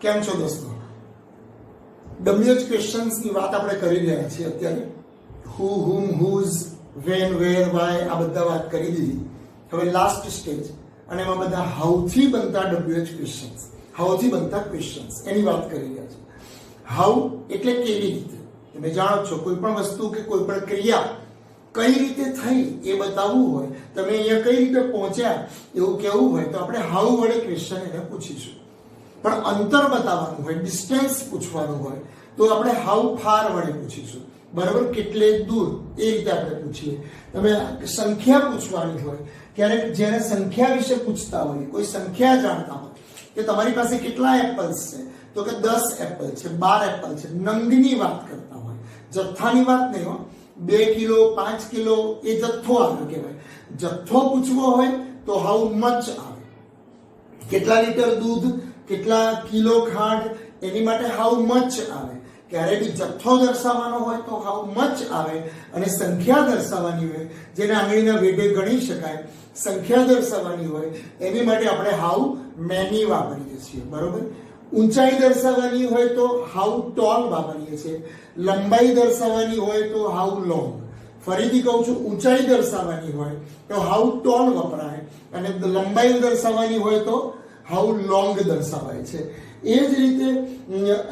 કેમ છો દોસ્તો? WH ક્વેશ્ચન્સ ની વાત આપણે કરી રહ્યા છીએ અત્યારે. હુ, હુમ, હુઝ, વેન, વેર, વાય આ બધા વાત કરી દીધી. હવે લાસ્ટ સ્ટેજ અને એમાં બધા હાઉ થી બનતા WH ક્વેશ્ચન્સ, હાઉ થી બનતા ક્વેશ્ચન્સ એની વાત કરી રહ્યા છે. હાઉ એટલે કેવી રીતે. તમે જાણો છો કોઈ પણ વસ્તુ કે કોઈ પણ ક્રિયા કઈ રીતે થઈ એ બતાવવું હોય, તમે અહીંયા કઈ રીતે પહોંચ્યા એવું કહેવું હોય તો આપણે હાઉ વડે ક્વેશ્ચન એને પૂછીશું. પણ અંતર બતાવવાનું હોય, ડિસ્ટન્સ પૂછવાનું હોય તો આપણે હાઉ ફાર વડે પૂછીશું. બરાબર, કેટલે દૂર એ રીતે આપણે પૂછીએ. તમે સંખ્યા પૂછવાની હોય, ક્યારેક જ્યારે સંખ્યા વિશે પૂછતા હોય, કોઈ સંખ્યા જાણતા હોય કે તમારી પાસે કેટલા એપલ્સ છે તો કે 10 એપલ છે, 12 એપલ છે, નંગની વાત કરતા હોય, જથ્થાની વાત નહીં હો. 2 કિલો 5 કિલો એ જથ્થો આવે કહેવાય. જથ્થો પૂછવો હોય તો હાઉ મચ આવે. કેટલા લીટર દૂધ, કેટલા કિલો ખાંડ એની માટે હાઉ મચ આવે. ક્યારે બી જથ્થો દર્શાવવાનો હોય તો હાઉ મચ આવે, અને સંખ્યા દર્શાવવાની હોય જેને આંગળીના વેઢે ગણી શકાય, સંખ્યા દર્શાવવાની હોય એની માટે આપણે હાઉ મેની વાપરીએ છીએ. બરોબર. ઊંચાઈ દર્શાવવાની હોય તો હાઉ ટોલ વાપરીએ છીએ. લંબાઈ દર્શાવવાની હોય તો હાઉ લોંગ. ફરીથી કહું છું, ઊંચાઈ દર્શાવવાની હોય તો હાઉ ટોલ વપરાય, અને લંબાઈ દર્શાવવાની હોય તો હાઉ લોંગ દર્શાવાય છે. એ જ રીતે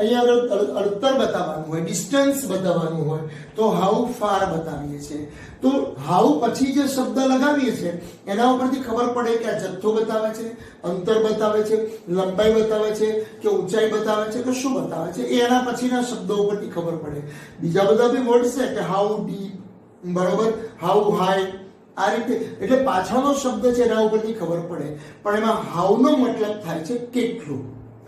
અહીંયા અંતર બતાવવાનું હોય, ડિસ્ટન્સ બતાવવાનું હોય તો હાઉ ફાર બતાવીએ છીએ. તો હાઉ પછી જે શબ્દ લગાવીએ છીએ એના ઉપરથી ખબર પડે કે આ જથ્થો બતાવે છે, અંતર બતાવે છે, લંબાઈ બતાવે છે કે ઊંચાઈ બતાવે છે કે શું બતાવે છે, એ એના પછીના શબ્દો ઉપરથી ખબર પડે. બીજા બધા બી વર્ડ છે કે હાઉ ડીપ, બરોબર, હાઉ હાઈ, આ રીતે. એટલે પાછળનો શબ્દ છે એના ઉપરથી ખબર પડે. પણ એમાં હાઉનો મતલબ થાય છે કેટલું.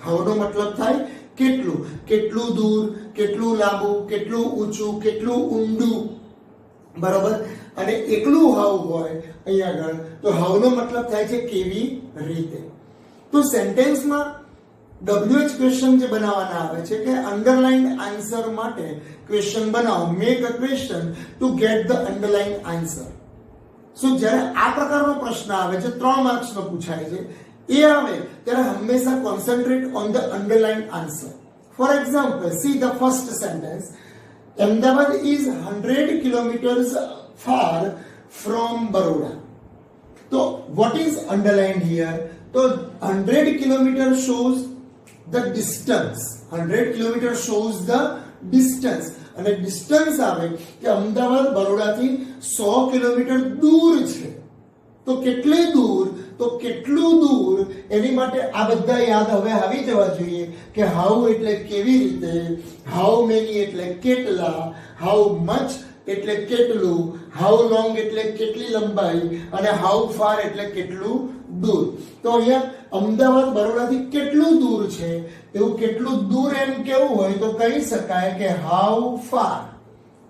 હાઉનો મતલબ થાય કેટલું, કેટલું દૂર, કેટલું લાંબુ, કેટલું ઊંચું, કેટલું ઊંડું. બરોબર. અને એકલું હાઉ હોય અહીંયા આગળ તો હાઉનો મતલબ થાય છે કેવી રીતે. તો સેન્ટેન્સમાં WH ક્વેશ્ચન જે બનાવવાના આવે છે કે અંડરલાઇન્ડ આન્સર માટે ક્વેશ્ચન બનાવો. Make a question to get the underlined answer. So જ્યારે આ પ્રકારનો પ્રશ્ન આવે છે, 3 માર્ક્સનો પૂછાય છે, એ આવે ત્યારે હંમેશા concentrate on the underlined answer. For example, see the first sentence. Ahmedabad is 100 kilometers far from Baroda. So what is underlined here? So 100 kilometers shows the distance. 100 kilometers shows the distance. અને distance આવે કે Ahmedabad બરોડાથી 100 kilometre દૂર છે. તો કેટલે દૂર, તો કેટલું દૂર, એની માટે આ બધા યાદ હવે આવી જવા જોઈએ કે હાઉ એટલે કેવી રીતે, હાઉ મેની એટલે કેટલા, હાઉ મચ એટલે કેટલું, હાઉ લોંગ એટલે કેટલી લંબાઈ, અને હાઉ ફાર એટલે કેટલું દૂર. તો અહીંયા અમદાવાદ બરોડાથી કેટલું દૂર છે એવું કેટલું દૂર એમ કેવું હોય તો કહી શકાય કે હાઉ ફાર.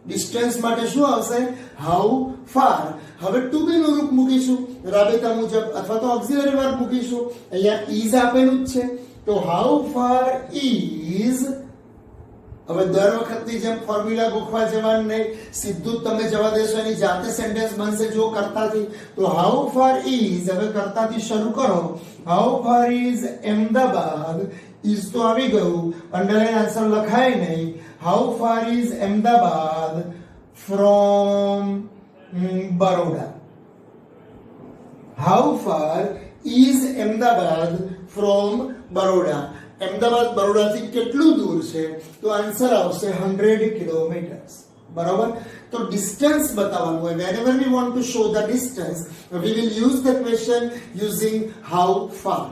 ડિસ્ટન્સ માટે શું આવશે? How far. હવે ટુ બી નું રૂપ મૂકીશું રાબેતા મુજબ, અથવા તો ઓક્સિલરી વર્બ મૂકીશું. અહીંયા ઇઝ આપેલું જ છે તો હાઉ ફાર ઇઝ. હવે દર વખતની જેમ ફોર્મ્યુલા ગોખવા જવાનું નહીં, સીધું જ તમે જવા દેશો, એની જાતે સેન્ટેન્સ બનશે જો કરતાથી. તો હાઉ ફાર ઇઝ, હવે કરતાથી શરૂ કરો. How far is Ahmedabad. Is તો આવી ગયું, અંડરલાઈન આન્સર લખાય નહીં. How far is Ahmedabad from Baroda. How far is Ahmedabad from Baroda? Ahmedabad બરોડાથી કેટલું દૂર છે તો આન્સર આવશે 100 કિલોમીટર્સ. બરાબર. તો ડિસ્ટન્સ બતાવવાનું હોય. whenever we want to show the distance we will use the question using how far.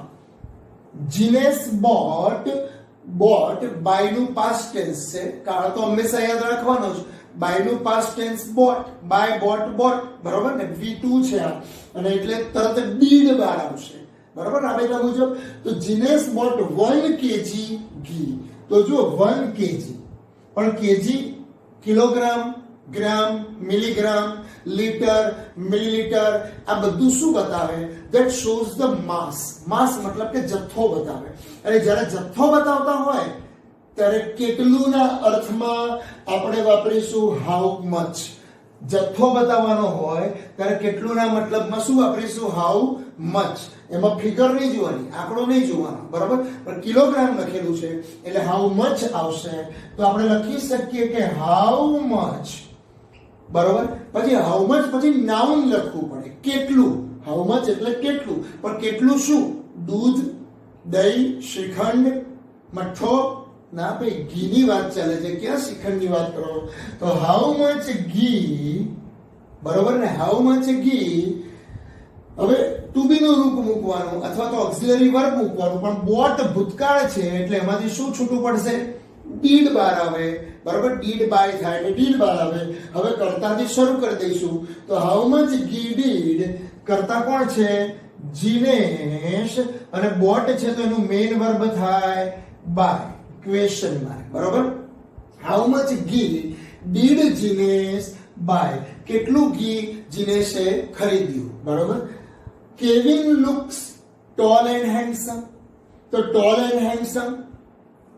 Jinesh bought by નું past tense છે, કારણ તો હંમેશા યાદ રાખવાનો જ. by નું past tense bought, by bought bought. બરાબર ને, V2 છે આ, અને એટલે તરત did બહાર આવશે. બરાબર, રાબેતા મુજબ. તો જીનેશ બોટ 1 kg ઘી. તો જો 1 kg, પણ kg કિલોગ્રામ, ગ્રામ, મિલીગ્રામ, લીટર, મિલીલીટર, આ બધું શું બતાવે? ધેટ શોઝ ધ માસ. માસ મતલબ કે જથ્થો બતાવે. અને જ્યારે જથ્થો બતાવતા હોય ત્યારે કેટલુંના અર્થમાં આપણે વાપરીશું હાઉ મચ. જથ્થો બતાવવાનો હોય ત્યારે કેટલુંના મતલબમાં શું વાપરીશું? હાઉ મચ, એમાં ફિગર નહીં જોવાની, આંકડો નહીં જોવાનો, બરાબર, પણ કિલોગ્રામ લખેલું છે એટલે હાઉ મચ આવશે. તો આપણે લખી શકીએ કે હાઉ મચ, બરાબર. પછી હાઉ મચ પછી નાઉન લખવું પડે, કેટલું. હાઉ મચ એટલે કેટલું, પણ કેટલું શું? દૂધ, દહીં, શ્રીખંડ, મઠ્ઠો ના ભાઈ, ઘીની વાત ચાલે છે, ક્યાં શ્રીખંડની વાત કરો? તો હાઉ મચ ઘી, બરોબર ને, હાઉ મચ ઘી. હવે ટુ બી નું રૂપ મૂકવાનું અથવા તો ઓક્સિલરી વર્બ મૂકવાનું, પણ બોટ ભૂતકાળ છે એટલે એમાંથી શું છૂટું પડશે? ડીડ બાર આવે, બરોબર. ડીડ બાય થાય એટલે ડીડ બાર આવે. હવે કર્તાથી શરૂ કરી દઈશું. તો હાઉ મચ ઘી ડીડ, કર્તા કોણ છે? જીનેશ, અને બોટ છે તો એનું મેઇન વર્બ થાય બાય, ક્વેશ્ચન માર્ક, બરોબર. હાઉ મચ ઘી ડીડ જીનેશ બાય, કેટલું ઘી જીનેશે ખરીદ્યું, બરોબર. Kevin looks tall and handsome. તો ટોલ એન્ડ હેન્ડસમ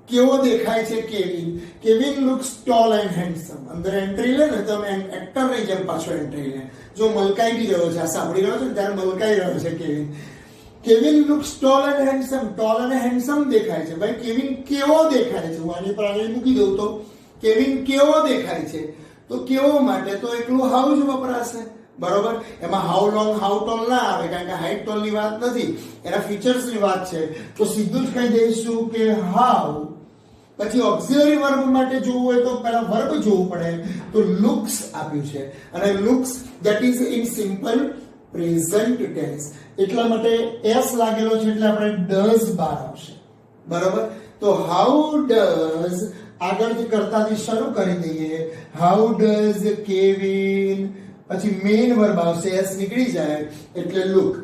કેવો દેખાય છે Kevin? Kevin looks tall and handsome. અંદર એન્ટ્રી લે ને તો એક્ટર નહીં જેમ પાછો એન્ટ્રી લે, જો મલકાઈ બી રહ્યો છે, આ સાંભળી રહ્યો છે ત્યારે મલકાઈ રહ્યો છે Kevin. Kevin looks tall and handsome, tall અને હેન્ડસમ દેખાય છે. ભાઈ કેવિન કેવો દેખાય છે? હું આની પર આગળ મૂકી દઉં તો કેવિન કેવો દેખાય છે? તો કેવો માટે તો એકલું હાઉ જ વપરાશે, બરોબર. એમાં હાઉ લોંગ, હાઉ ટોલ ના આવે, કારણ કે હાઈટ ટોલ ની વાત નથી, એના ફીચર્સ ની વાત છે. તો સીધું જ કહી દઈશું કે હાઉ. પછી ઓક્સિલરી વર્બ માટે જોવું હોય તો પહેલા વર્બ જોવું પડે. તો લુક્સ આપ્યું છે, અને looks that is in simple present tense, એટલા માટે એસ લાગેલો છે એટલે આપણે ડઝ બાર આવશે, બરોબર. તો હાઉ ડઝ, આગળથી કર્તાથી શરૂ કરી દઈએ. હાઉ ડઝ કેવિન, પછી મેઇન વર્બ આવશે, એસ નીકળી જાય એટલે લુક.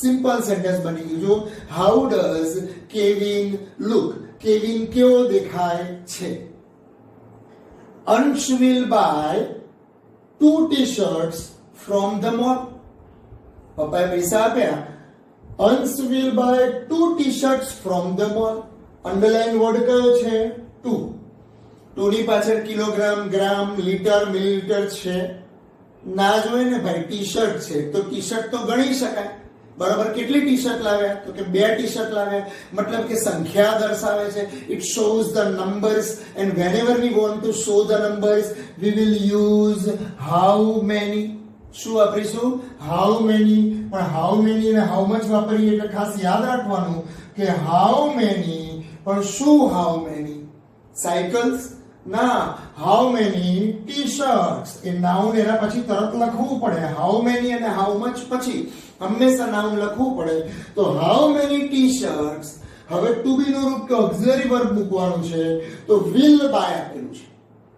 સિમ્પલ સેન્ટેન્સ બની ગયું. જો how does Kevin look, Kevin કેવો દેખાય છે. અંશ will buy 2 T-shirts from the mall. પપ્પાએ પૈસા આપ્યા. અંશ will buy 2 T-shirts from the mall. Underline word કયો છે? 2. 2 ની પાછળ કિલોગ્રામ, ગ્રામ, લીટર, મિલીલીટર છે ના જોઈએ ને ભાઈ. ટી-શર્ટ છે તો ટી-શર્ટ તો ગણી શકાય, બરાબર. કેટલી ટી-શર્ટ લાવ્યા? તો કે 2 ટી-શર્ટ લાવ્યા, મતલબ કે સંખ્યા દર્શાવે છે. It shows the numbers, and whenever we want to show the numbers we will use how many. શું વાપરીશું? how many. પણ how many અને how much વાપરીએ એટલે ખાસ યાદ રાખવાનું કે how many, પણ શું how many? સાયકલ્સ ના, how many ટી-શર્ટ્સ. એ નાઉન એના પછી તરત લખવું પડે. how many અને how much પછી હંમેશા નાઉન લખવું પડે. તો how many ટી-શર્ટ્સ. હવે ટુ બી નું રૂપ કે ઓક્સિલરી વર્બ મૂકવાનું છે. તો will બાય આપેલું છે,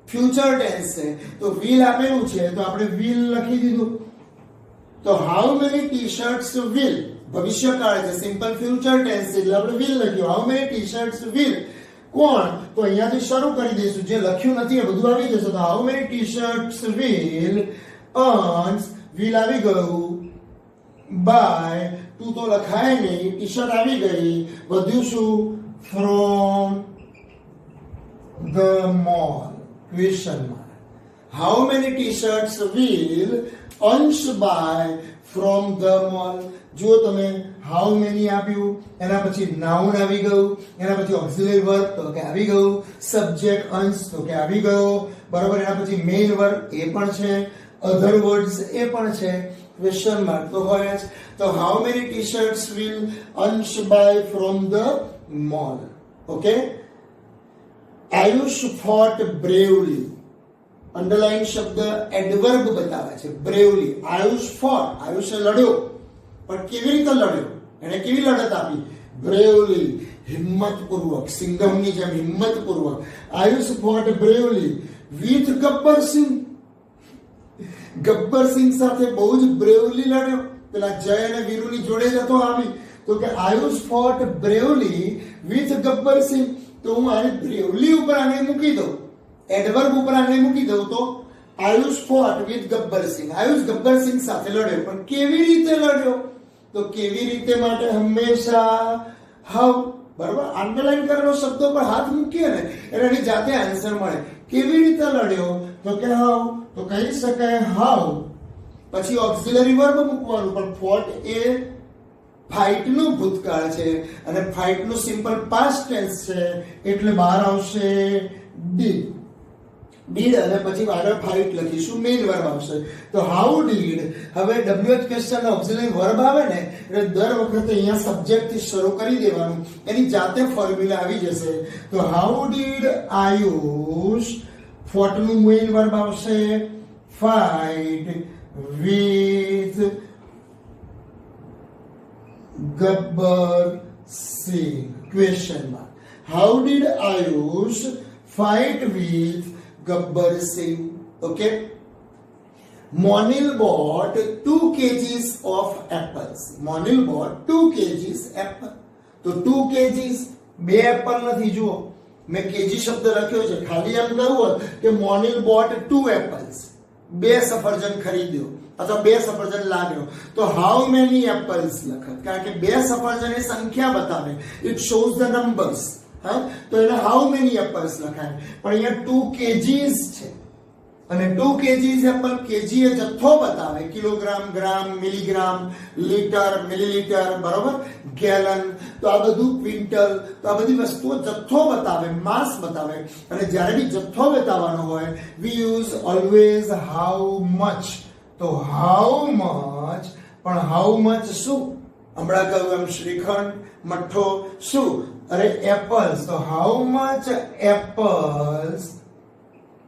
ફ્યુચર ટેન્સ છે તો will આપેલું છે તો આપણે will લખી દીધું. તો how many ટી-શર્ટ્સ will, ભવિષ્યકાળ છે, સિમ્પલ ફ્યુચર ટેન્સ છે એટલે આપણે will લખ્યું. how many ટી-શર્ટ્સ will કોણ? તો અહીંયાથી શરૂ કરી દઈશું, જે લખ્યું નથી એ બધું આવી જશે. તો how many ટી-શર્ટ્સ will, અંશ will આવી ગયું, બાય 2 તો લખાય નહીં, ટી-શર્ટ આવી ગઈ, વધ્યું શું? From the mall, question mark. how many T-shirts will, અંશ બાય ફ્રોમ ધ મોલ. જો તમે how many આપ્યું, એના પછી નાઉન આવી ગયું, એના પછી ઓક્સિલરી વર્બ તો કે આવી ગયું, સબ્જેક્ટ અંશ તો કે આવી ગયો, બરાબર. એના પછી મેઇન વર્બ એ પણ છે, અધર વર્ડ્સ એ પણ છે, ક્વેશ્ચન માર્ક તો હોય જ. તો how many ટી-શર્ટ્સ will, અંશ buy from the mall. Okay. Ayush fought bravely. Underline શબ્દ એડવર્બ બતાવે છે, બ્રેવલી. આયુષ fought, આયુષે લડ્યો, પણ કેવી રીતે લડ્યો? એને કેવી લડત આપી? બ્રેવલી, હિંમતપૂર્વક, સિંઘમની જેમ હિંમતપૂર્વક. Ayush fought bravely with Gabbar સિંહ. ગબ્બર સિંહ સાથે બહુ જ બ્રેવલી લડ્યો. પેલા જય અને વીરુની જોડે જતો આવી. તો કે Ayush fought bravely with Gabbar સિંહ. તો હું આને બ્રેવલી ઉપર આને મૂકી દઉં, એડવર્બ ઉપર આને મૂકી દઉં તો આયુષ fought with ગબ્બર સિંહ. આયુષ ગબ્બર સિંહ સાથે લડ્યો, પણ કેવી રીતે લડ્યો? તો કેવી રીતે માટે હંમેશા હાઉ, બરાબર. અંડરલાઈન કરેલો શબ્દો પર હાથ મૂકીએ ને એટલે એની જાતે આન્સર મળે. કેવી રીતે લડ્યો? તો કે હાઉ. તો કહી શકાય હાઉ, પછી ઓક્સિલરી વર્બ મૂકવાનું, પણ fought એ ફાઇટનું ભૂતકાળ છે અને ફાઇટનું સિમ્પલ પાસ્ટ ટેન્સ છે એટલે બહાર આવશે ડીડ. ડીડ અને પછી આગળ ફાઇટ લખીશું, મેઇન વર્બ આવશે. તો હાઉ ડીડ, હવે WH ક્વેશ્ચન ઓક્સિલરી વર્બ આવે ને એટલે દર વખતે અહીંયા સબ્જેક્ટ થી શરૂ કરી દેવાનું, એની જાતે ફોર્મ્યુલા આવી જશે. તો હાઉ ડીડ આયુષ, ફોર્ટનું મેઇન વર્બ આવશે fight with Gabbar Singh, question mark. How did Ayush fight with Gabbar Singh. Okay. Monil bought 2 kgs of apples. Monil bought 2 kgs apple. તો 2 kgs બે એપલ નથી, જુઓ મેં કેજી શબ્દ લખ્યો છે. ખાલી એમ કહું હોત કે મોનિલ બોટ 2 એપલ્સ, બે સફરજન ખરીદ્યો અથવા બે સફરજન લાવ્યો, તો હાઉ મેની એપલ્સ લખત, કારણ કે બે સફરજન એ સંખ્યા બતાવે, ઇટ શોઝ ધ નંબર્સ. હા, તો એને હાઉ મેની એપલ્સ લખાય. પણ અહીંયા 2 kgs છે અને 2 kgs એપલ, કેજી એ જથ્થો બતાવે, કિલોગ્રામ, ગ્રામ, મિલીગ્રામ, લીટર, મિલીલીટર, બરોબર, ગેલન. તો આ બધું ક્વિન્ટલ, તો આ બધી વસ્તુઓ જથ્થો બતાવે, માસ બતાવે. અને જ્યારે બી જથ્થો બતાવવાનો હોય વી યુઝ ઓલવેઝ હાઉ મચ. તો હાઉ મચ, પણ હાઉ મચ શું? હમણાં કહ્યું એમ શ્રીખંડ, મઠ્ઠો, શું? અરે એપલ્સ. તો હાઉ મચ એપલ્સ,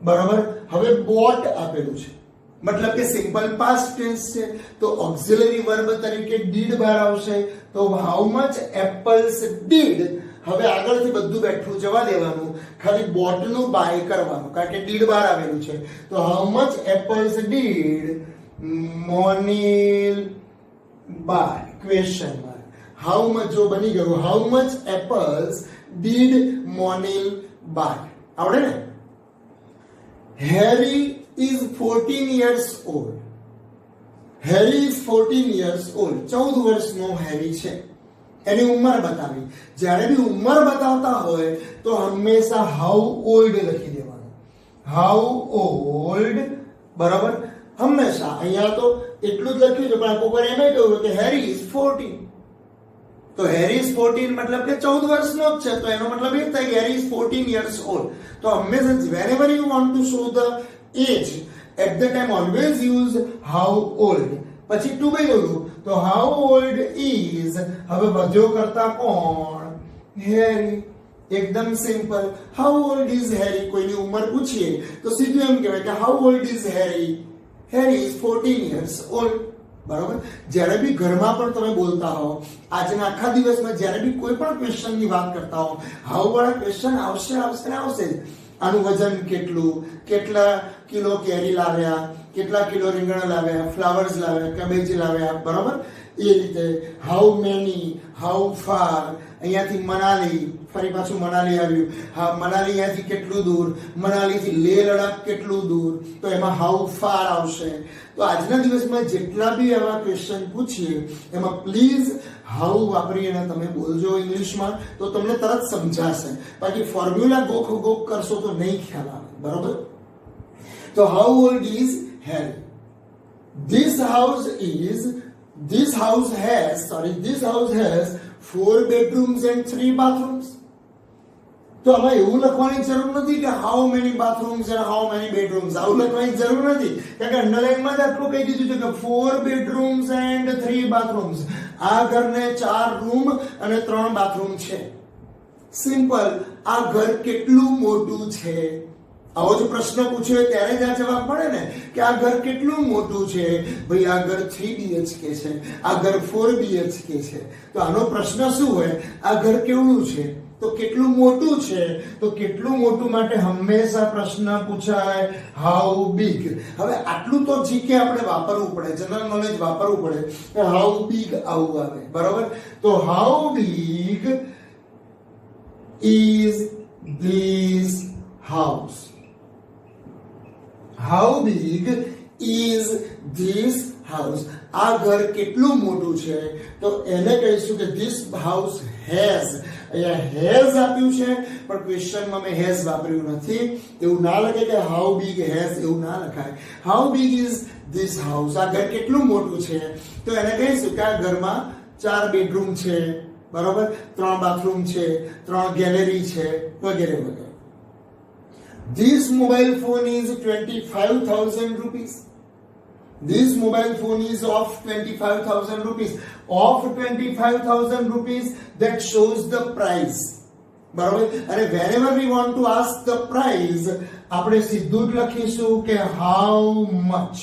બરાબર. હવે બોટ આપેલું છે, મતલબ કે સિમ્પલ પાસ્ટ ટેન્સ છે, તો ઓક્સિલરી વર્બ તરીકે ડીડ બહાર આવશે. તો હાઉ મચ એપલ્સ ડીડ. હવે આગળથી બધું બેઠું જવા દેવાનું, ખાલી બોટનું બાય કરવાનું, કારણ કે ડીડ બહાર આવેલું છે. તો how much apples did Monil buy, question mark. How much જો બની ગયું, how much apples did Monil buy. આવડે ને? Harry is 14 years old. Harry is 14 years old. 14 વર્ષનો હેરી છે. એની ઉંમર બતાવી. જ્યારે બી ઉંમર બતાવતા હોય તો હંમેશા હાઉ ઓલ્ડ લખી દેવાનું. હાઉ ઓલ્ડ, બરાબર, હંમેશા. અહીંયા તો એટલું જ લખ્યું છે, પણ કોઈક એમ કહ્યું કે હેરી ઇઝ 14. તો હેરી ઇઝ 14 મતલબ કે 14 વર્ષનો જ છે, તો એનો મતલબ એ થાય કે હેરી ઇઝ 14 years old. તો હંમેશા whenever you want to show the age at the time always use how old. પછી ટુ બી જોયું તો how old is, હવે વધ્યો કરતા કોણ? હેરી. એકદમ સિમ્પલ. how old is હેરી, કોઈની ઉંમર પૂછીએ તો સીધું એમ કહેવાય કે how old is Harry? Harry is 14 years old. બરાબર. જ્યારે બી ઘરમાં પણ તમે બોલતા હો, આજના આખા દિવસમાં જ્યારે બી કોઈ પણ ક્વેશ્ચનની વાત કરતા હો, હાઉ વાળા ક્વેશ્ચન આવશે આવશે ને આવશે. આનું વજન કેટલું, કેટલા કિલો કેરી લાવ્યા, કેટલા કિલો રીંગણ લાવ્યા, ફ્લાવર્સ લાવ્યા, કેબેજ લાવ્યા, બરાબર. એ રીતે હાઉ મેની, હાઉ ફાર. અહીંયાથી મનાલી, ફરી પાછું મનાલી આવ્યું. હા, મનાલી અહીંયાથી કેટલું દૂર, મનાલીથી લેહ લડાખ કેટલું દૂર, તો એમાં હાઉ ફાર આવશે. તો આજના દિવસમાં જેટલા બી આવા ક્વેશ્ચન પૂછીએ એમાં પ્લીઝ હાઉ વાપરીને તમે બોલજો ઇંગ્લિશમાં, તો તમને તરત સમજાશે. બાકી ફોર્મ્યુલા ગોખ ગોખ કરશો તો નહીં ખ્યાલ આવે, બરોબર. તો how old is Harry? This house has 4 bedrooms and 3 bathrooms. તો આમાં એવું લખવાની જરૂર નથી કે how many bathrooms and how many bedrooms. આવું લખવાની જરૂર નથી, કારણ કે અંડરલાઈનમાં જ આટલું કહી દીધું છે કે 4 bedrooms and 3 bathrooms. આ ઘરને 4 રૂમ અને 3 બાથરૂમ છે. સિમ્પલ. આ ઘર કેટલું મોટું છે? આવો જો પ્રશ્ન પૂછ્યો ત્યારે જ આ જવાબ મળે ને કે આ ઘર કેટલું મોટું છે. ભાઈ આ ઘર 3 BHK છે, આ ઘર 4 BHK છે. તો આનો પ્રશ્ન શું હોય? આ ઘર કેવડું છે, તો કેટલું મોટું છે. તો કેટલું મોટું માટે હંમેશા પ્રશ્ન પૂછાય હાઉ બિગ. હવે આટલું તો જીકે આપણે વાપરવું પડે, જનરલ નોલેજ વાપરવું પડે. હાઉ બિગ આવું આવે, બરાબર. તો how big is this house? How big is this house? આ ઘર કેટલું મોટું છે? તો એને કહીશું કે this house has. અહીંયા has આપ્યું છે પણ ક્વેશ્ચનમાં મેં has વાપર્યું નથી. એવું ના લખે કે how big has, એવું ના લખાય. How big is this house? આ ઘર કેટલું મોટું છે? તો એને કહીશું કે આ ઘરમાં 4 બેડરૂમ છે, બરોબર, 3 બાથરૂમ છે, 3 ગેલેરી છે, વગેરે વગેરે. This mobile phone is 25,000 rupees. This mobile phone is of 25,000 rupees. Of 25,000 rupees, that shows the price. બરાબર. અને whenever we want to ask the price, આપણે સીધું જ લખીશું કે how much.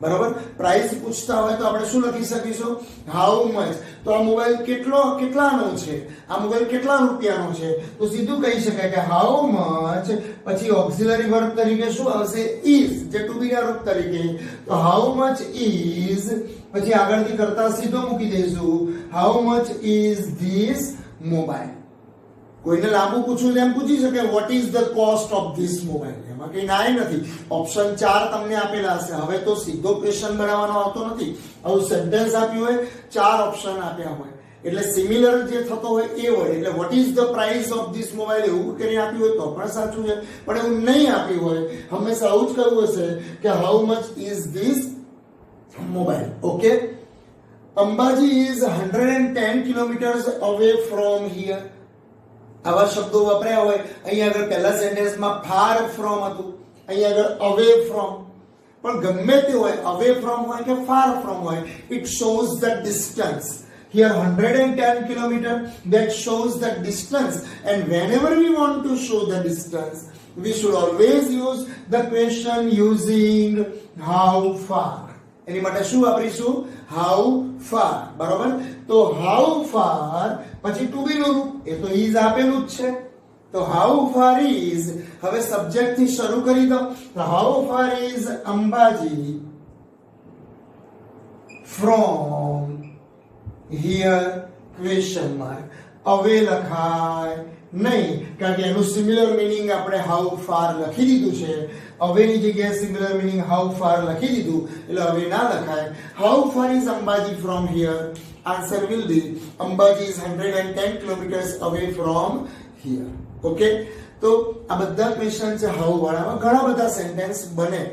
બરાબર. પ્રાઇસ પૂછતા હોય તો આપણે શું લખી શકીશું? How much. તો આ મોબાઈલ કેટલાનો છે, આ મોબાઈલ કેટલા રૂપિયાનો છે, તો સીધું કહી શકાય કે હાઉ મચ. પછી ઓક્સિલરી વર્બ તરીકે શું આવશે? ઇઝ, જે ટુ બી ના રૂપ તરીકે. તો હાઉ મચ ઇઝ, પછી આગળથી કરતા સીધો મૂકી દઈશું, how much is this mobile. કોઈને લાંબુ પૂછવું એમ પૂછી શકે what is the cost of this mobile. એમાં કઈ નાય નથી. ઓપ્શન 4 તમને આપેલા હશે. હવે તો સીધો ક્વેશ્ચન બનાવવાનો આવતો નથી. આવું સેન્ટેન્સ આપ્યું હોય, 4 ઓપ્શન આપ્યા હોય, એટલે સિમિલર જે થતો હોય એ હોય. એટલે what is the price of this mobile એવું કરીને આપ્યું હોય તો પણ સાચું છે, પણ એવું નહીં આપ્યું હોય, હંમેશા આવું જ કહ્યું હશે કે how much is this mobile. Okay. Ambaji is 110 kilometres away from here. આવા શબ્દો વપરાયા હોય. અહીંયા આગળ પહેલા સેન્ટેન્સમાં ફાર ફ્રોમ હતું, અહીંયા આગળ અવે ફ્રોમ. પણ ગમે તે હોય, અવે ફ્રોમ હોય કે ફાર ફ્રોમ હોય, it shows the distance. Here 110 kilometer, that shows the distance, and whenever we want to show the distance, we should always use the question using how far. એની માટે શું વાપરીશું? how far. બરોબર. તો how far પછી two બી નું રૂપ, એ તો is આપેલું જ છે. તો how far is, હવે સબ્જેક્ટ થી શરૂ કરી દો. તો how far is Ambaji from here? question mark. અવે લખાય નહીં, કારણ કે એનું સિમિલર મીનિંગ આપણે હાઉ ફાર લખી દીધું છે. અવેની જગ્યાએ સિમિલર મીનિંગ હાઉ ફાર લખી દીધું, એટલે હવે ના લખાય. How far is Ambaji from here? Answer will be Ambaji is 110 kilometres away from here. Okay. તો આ બધા ક્વેશ્ચન છે હાઉ વાળામાં. ઘણા બધા સેન્ટેન્સ બને,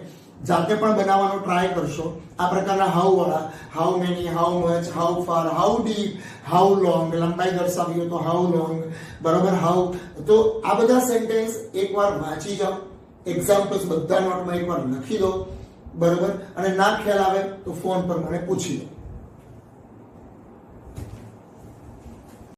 જાતે પણ બનાવવાનો ટ્રાય કરશો. આ પ્રકારના હાઉ વાળા, how many, how much, how far, how deep, how long, લંબાઈ દર્શાવી તો હાઉ લોંગ, બરોબર, હાઉ. તો આ બધા સેન્ટેન્સ એકવાર વાંચી જાઓ, એક્ઝામ્પલ્સ બધા નોટમાં એકવાર લખી દો, બરોબર. અને ના ખ્યાલ આવે તો ફોન પર મને પૂછી લો.